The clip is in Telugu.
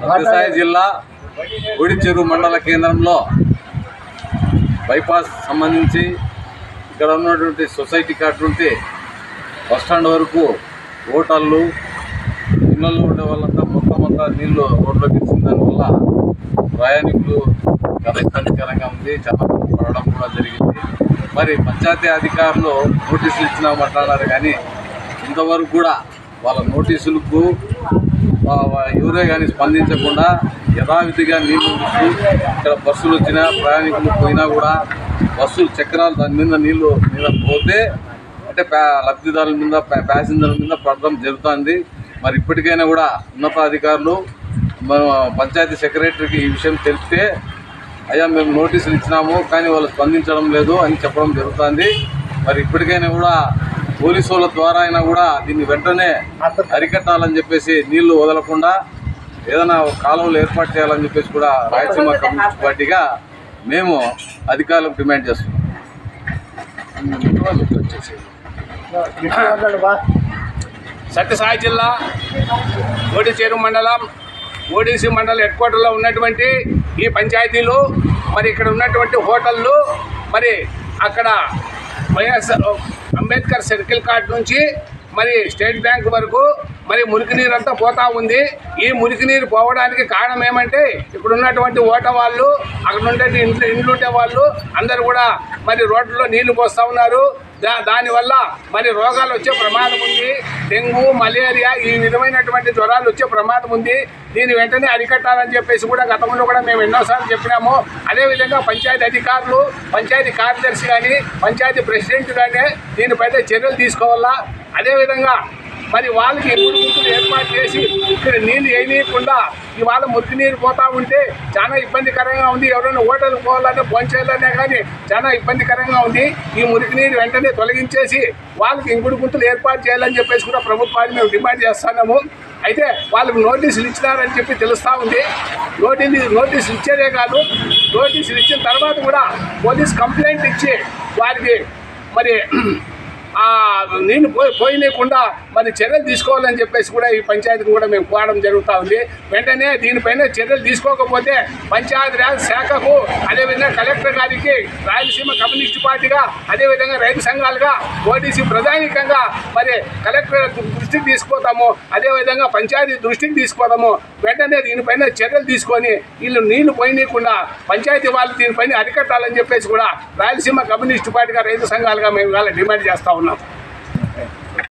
సత్యసాయి జిల్లా గుడిచెరువు మండల కేంద్రంలో బైపాస్ సంబంధించి ఇక్కడ ఉన్నటువంటి సొసైటీ కాటువంటి బస్టాండ్ వరకు హోటళ్ళు ఇళ్లలో ఉండే వాళ్ళంతా మొత్తం నీళ్లు రోడ్లోకి ఇచ్చిన దానివల్ల ప్రయాణికులు చాలా ఇబ్బందికరంగా ఉంది. చాలా మంది పడడం కూడా జరిగింది. మరి పంచాయతీ అధికారులు నోటీసులు ఇచ్చినామంటున్నారు కానీ ఇంతవరకు కూడా వాళ్ళ నోటీసులకు ఎవరే కానీ స్పందించకుండా యథావిధిగా నీళ్లు ఉంచి ఇక్కడ బస్సులు వచ్చినా ప్రయాణికులు పోయినా కూడా బస్సులు చక్రాలు దాని మీద నీళ్లు పోతే అంటే లబ్ధిదారుల మీద ప్యాసింజర్ల మీద పడడం జరుగుతుంది. మరి ఇప్పటికైనా కూడా ఉన్నతాధికారులు మనం పంచాయతీ సెక్రటరీకి ఈ విషయం తెలిస్తే అయ్యా మేము నోటీసులు ఇచ్చినాము కానీ వాళ్ళు స్పందించడం లేదు అని చెప్పడం జరుగుతుంది. మరి ఇప్పటికైనా కూడా పోలీసు వాళ్ళ ద్వారా అయినా కూడా దీన్ని వెంటనే అరికట్టాలని చెప్పేసి నీళ్లు వదలకుండా ఏదైనా కాలువలు ఏర్పాటు చేయాలని చెప్పేసి కూడా రాయలసీమ కమ్యూనిస్ట్ పార్టీగా మేము అధికారులకు డిమాండ్ చేస్తున్నాం. సత్యసాయి జిల్లా గుడిచెరువు మండలం ఓడిసి మండల హెడ్ క్వార్టర్లో ఉన్నటువంటి ఈ పంచాయతీలు మరి ఇక్కడ ఉన్నటువంటి హోటళ్ళు మరి అక్కడ వైఎస్ఆర్ అంబేద్కర్ సర్కిల్ కార్డ్ నుంచి మరి స్టేట్ బ్యాంక్ వరకు మరి మురికి నీరు అంతా పోతూ ఉంది. ఈ మురికి నీరు పోవడానికి కారణం ఏమంటే ఇక్కడ ఉన్నటువంటి ఓట వాళ్ళు అక్కడ ఉండే ఇండ్లు ఉండే వాళ్ళు అందరూ కూడా మరి రోడ్లలో నీళ్లు పోస్తూ ఉన్నారు. దానివల్ల మరి రోగాలు వచ్చే ప్రమాదం ఉంది. డెంగ్యూ, మలేరియా ఈ విధమైనటువంటి జ్వరాలు వచ్చే ప్రమాదం ఉంది. దీన్ని వెంటనే అరికట్టాలని చెప్పేసి కూడా గతంలో కూడా మేము ఎన్నోసార్లు చెప్పినాము. అదేవిధంగా పంచాయతీ అధికారులు, పంచాయతీ కార్యదర్శి కానీ, పంచాయతీ ప్రెసిడెంట్ కానీ దీనిపైన చర్యలు తీసుకోవాలా. అదేవిధంగా మరి వాళ్ళకి ఎప్పుడు గుర్తులు ఏర్పాటు చేసి ఇక్కడ నీళ్ళు వేయనీయకుండా ఇవాళ మురికి నీరు పోతూ ఉంటే చాలా ఇబ్బందికరంగా ఉంది. ఎవరైనా హోటల్కి పోవాలన్నా ఫోన్ చేయాలన్నా కానీ చాలా ఇబ్బందికరంగా ఉంది. ఈ మురికి నీరు వెంటనే తొలగించేసి వాళ్ళకి ఇంకుడు గుర్తులు ఏర్పాటు చేయాలని చెప్పేసి కూడా ప్రభుత్వాన్ని మేము డిమాండ్ చేస్తున్నాము. అయితే వాళ్ళకి నోటీసులు ఇచ్చినారని చెప్పి తెలుస్తూ ఉంది. నోటీసులు ఇచ్చేదే కాదు, నోటీసులు ఇచ్చిన తర్వాత కూడా పోలీస్ కంప్లైంట్ ఇచ్చి వారికి మరి నీళ్ళు పోయినకుండా మరి చర్యలు తీసుకోవాలని చెప్పేసి కూడా ఈ పంచాయతీని కూడా మేము కోరడం జరుగుతూ ఉంది. వెంటనే దీనిపైన చర్యలు తీసుకోకపోతే పంచాయతీరాజ్ శాఖకు అదేవిధంగా కలెక్టర్ గారికి రాయలసీమ కమ్యూనిస్ట్ పార్టీగా అదేవిధంగా రైతు సంఘాలుగా ఓడిసి ప్రధానికంగా మరి కలెక్టర్ దృష్టికి తీసుకుపోతాము, అదేవిధంగా పంచాయతీ దృష్టికి తీసుకుపోతాము. వెంటనే దీనిపైన చర్యలు తీసుకొని వీళ్ళు నీళ్లు పోయినకుండా పంచాయతీ వాళ్ళు దీనిపైన అరికట్టాలని చెప్పేసి కూడా రాయలసీమ కమ్యూనిస్ట్ పార్టీగా రైతు సంఘాలుగా మేము ఇవాళ డిమాండ్ చేస్తూ ఉన్నాం.